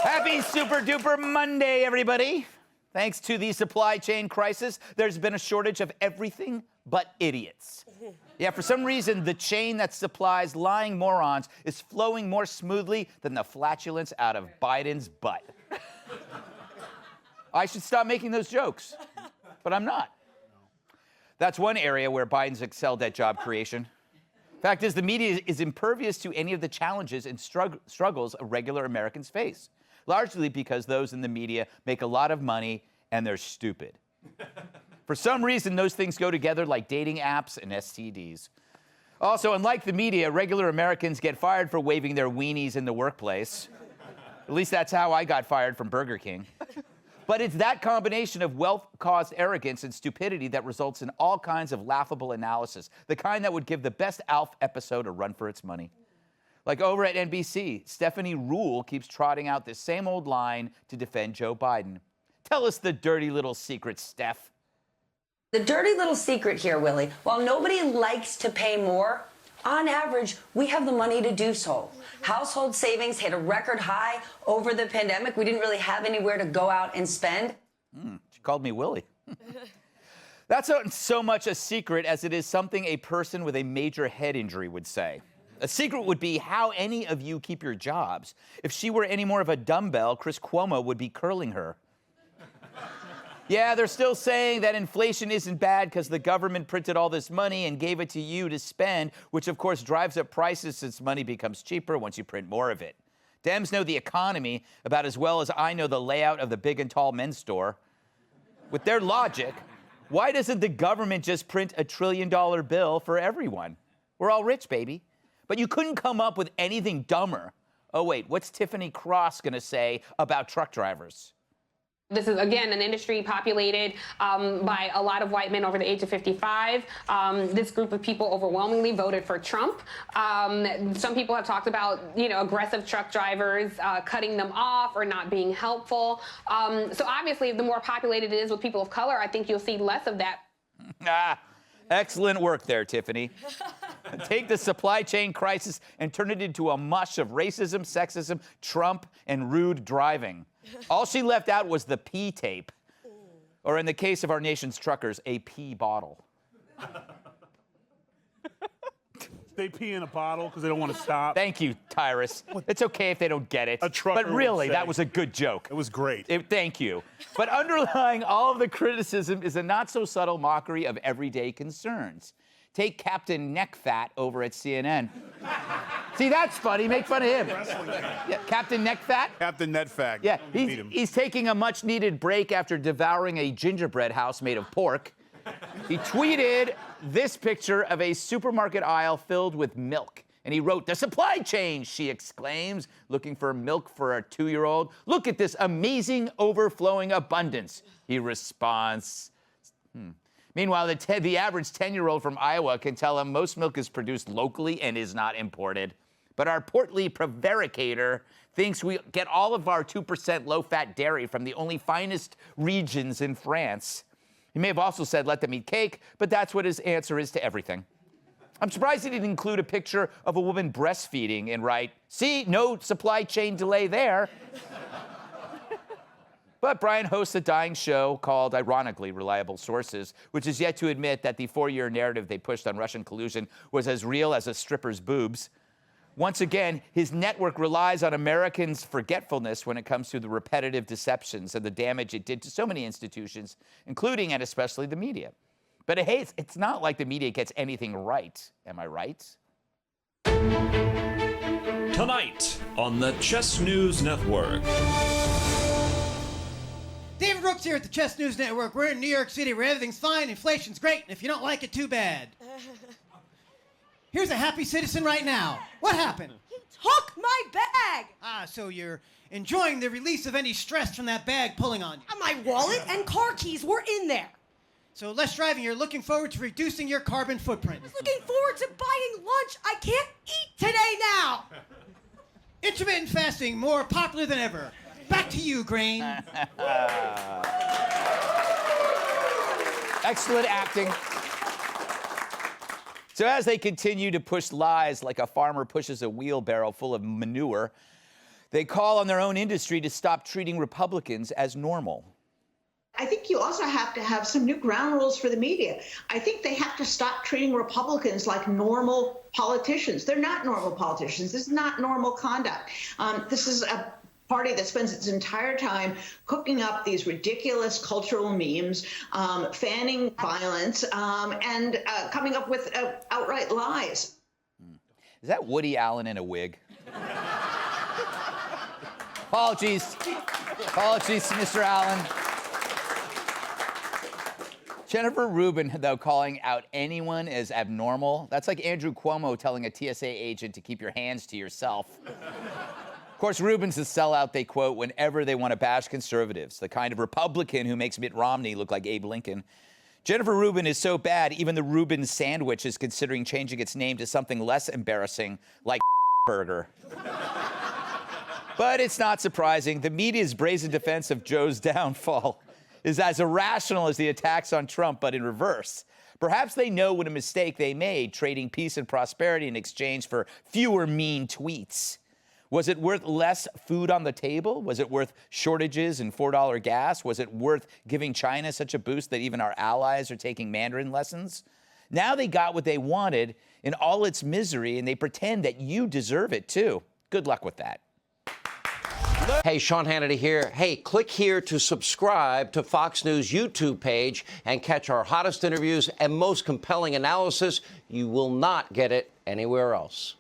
Happy Super Duper Monday, everybody. Thanks to the supply chain crisis, there's been a shortage of everything but idiots. Yeah, for some reason, the chain that supplies lying morons is flowing more smoothly than the flatulence out of Biden's butt. I should stop making those jokes, but I'm not. That's one area where Biden's excelled at job creation. Fact is, the media is impervious to any of the challenges and struggles regular Americans face, largely because those in the media make a lot of money and they're stupid. For some reason, those things go together like dating apps and STDs. Also, unlike the media, regular Americans get fired for waving their weenies in the workplace. At least that's how I got fired from Burger King. But it's that combination of wealth-caused arrogance and stupidity that results in all kinds of laughable analysis, the kind that would give the best ALF episode a run for its money. Like over at NBC, Stephanie Ruhle keeps trotting out this same old line to defend Joe Biden. Tell us the dirty little secret, Steph. The dirty little secret here, Willie, while nobody likes to pay more, on average, we have the money to do so. Household savings hit a record high over the pandemic. We didn't really have anywhere to go out and spend. She called me Willie. That's not so much a secret as it is something a person with a major head injury would say. A secret would be how any of you keep your jobs. If she were any more of a dumbbell, Chris Cuomo would be curling her. Yeah, they're still saying that inflation isn't bad because the government printed all this money and gave it to you to spend, which of course drives up prices since money becomes cheaper once you print more of it. Dems know the economy about as well as I know the layout of the big and tall men's store. With their logic, why doesn't the government just print $1 trillion bill for everyone? We're all rich, baby. But you couldn't come up with anything dumber. Oh, wait, what's Tiffany Cross going to say about truck drivers? This is, again, an industry populated by a lot of white men over the age of 55. This group of people overwhelmingly voted for Trump. Some people have talked about, aggressive truck drivers, cutting them off or not being helpful. So obviously, the more populated it is with people of color, I think you'll see less of that. Excellent work there, Tiffany. Take the supply chain crisis and turn it into a mush of racism, sexism, Trump, and rude driving. All she left out was the pee tape, or in the case of our nation's truckers, a pee bottle. They pee in a bottle because they don't want to stop. Thank you, Tyrus. It's okay if they don't get it. A trucker but really, would say. that was a good joke. It was great. Thank you. But underlying all of the criticism is a not-so-subtle mockery of everyday concerns. Take Captain Neck Fat over at CNN. See, that's funny. Make fun of him. Yeah, Captain Neck Fat? Captain Net Fact. Yeah, Beat him. he's taking a much-needed break after devouring a gingerbread house made of pork. He tweeted this picture of a supermarket aisle filled with milk. And he wrote, "The supply chain," she exclaims, looking for milk for a 2-year-old. "Look at this amazing overflowing abundance," he responds. Meanwhile, the average 10-year-old from Iowa can tell him most milk is produced locally and is not imported. But our portly prevaricator thinks we get all of our 2% low-fat dairy from the only finest regions in France. He may have also said, "Let them eat cake," but that's what his answer is to everything. I'm surprised he didn't include a picture of a woman breastfeeding and write, "See, no supply chain delay there." But Brian hosts a dying show called, ironically, Reliable Sources, which is yet to admit that the 4-year narrative they pushed on Russian collusion was as real as a stripper's boobs. Once again, his network relies on Americans' forgetfulness when it comes to the repetitive deceptions and the damage it did to so many institutions, including and especially the media. But hey, it's not like the media gets anything right. Am I right? Tonight on the Chess News Network. David Brooks here at the Chess News Network. We're in New York City where everything's fine, inflation's great, and if you don't like it, too bad. Here's a happy citizen right now. What happened? He took my bag! So you're enjoying the release of any stress from that bag pulling on you. My wallet and car keys were in there. So less driving, you're looking forward to reducing your carbon footprint. I was looking forward to buying lunch I can't eat today now. Intermittent fasting, more popular than ever. Back to you, Grain. Excellent acting. So as they continue to push lies like a farmer pushes a wheelbarrow full of manure, They call on their own industry to stop treating Republicans as normal. I think you also have to have some new ground rules for the media. I think they have to stop treating Republicans like normal politicians. They're not normal politicians. This is not normal conduct. This is a party that spends its entire time cooking up these ridiculous cultural memes, fanning violence, and coming up with outright lies. Is that Woody Allen in a wig? Apologies. Apologies to Mr. Allen. Jennifer Rubin, though, calling out anyone as abnormal. That's like Andrew Cuomo telling a TSA agent to keep your hands to yourself. Of course, Rubin's a sellout, they quote, whenever they want to bash conservatives, the kind of Republican who makes Mitt Romney look like Abe Lincoln. Jennifer Rubin is so bad, even the Rubin sandwich is considering changing its name to something less embarrassing, like burger. But it's not surprising. The media's brazen defense of Joe's downfall is as irrational as the attacks on Trump, but in reverse. Perhaps they know what a mistake they made, trading peace and prosperity in exchange for fewer mean tweets. Was it worth less food on the table? Was it worth shortages and $4 gas? Was it worth giving China such a boost that even our allies are taking Mandarin lessons? Now they got what they wanted in all its misery, and they pretend that you deserve it too. Good luck with that. Hey, Sean Hannity here. Hey, click here to subscribe to Fox News YouTube page and catch our hottest interviews and most compelling analysis. You will not get it anywhere else.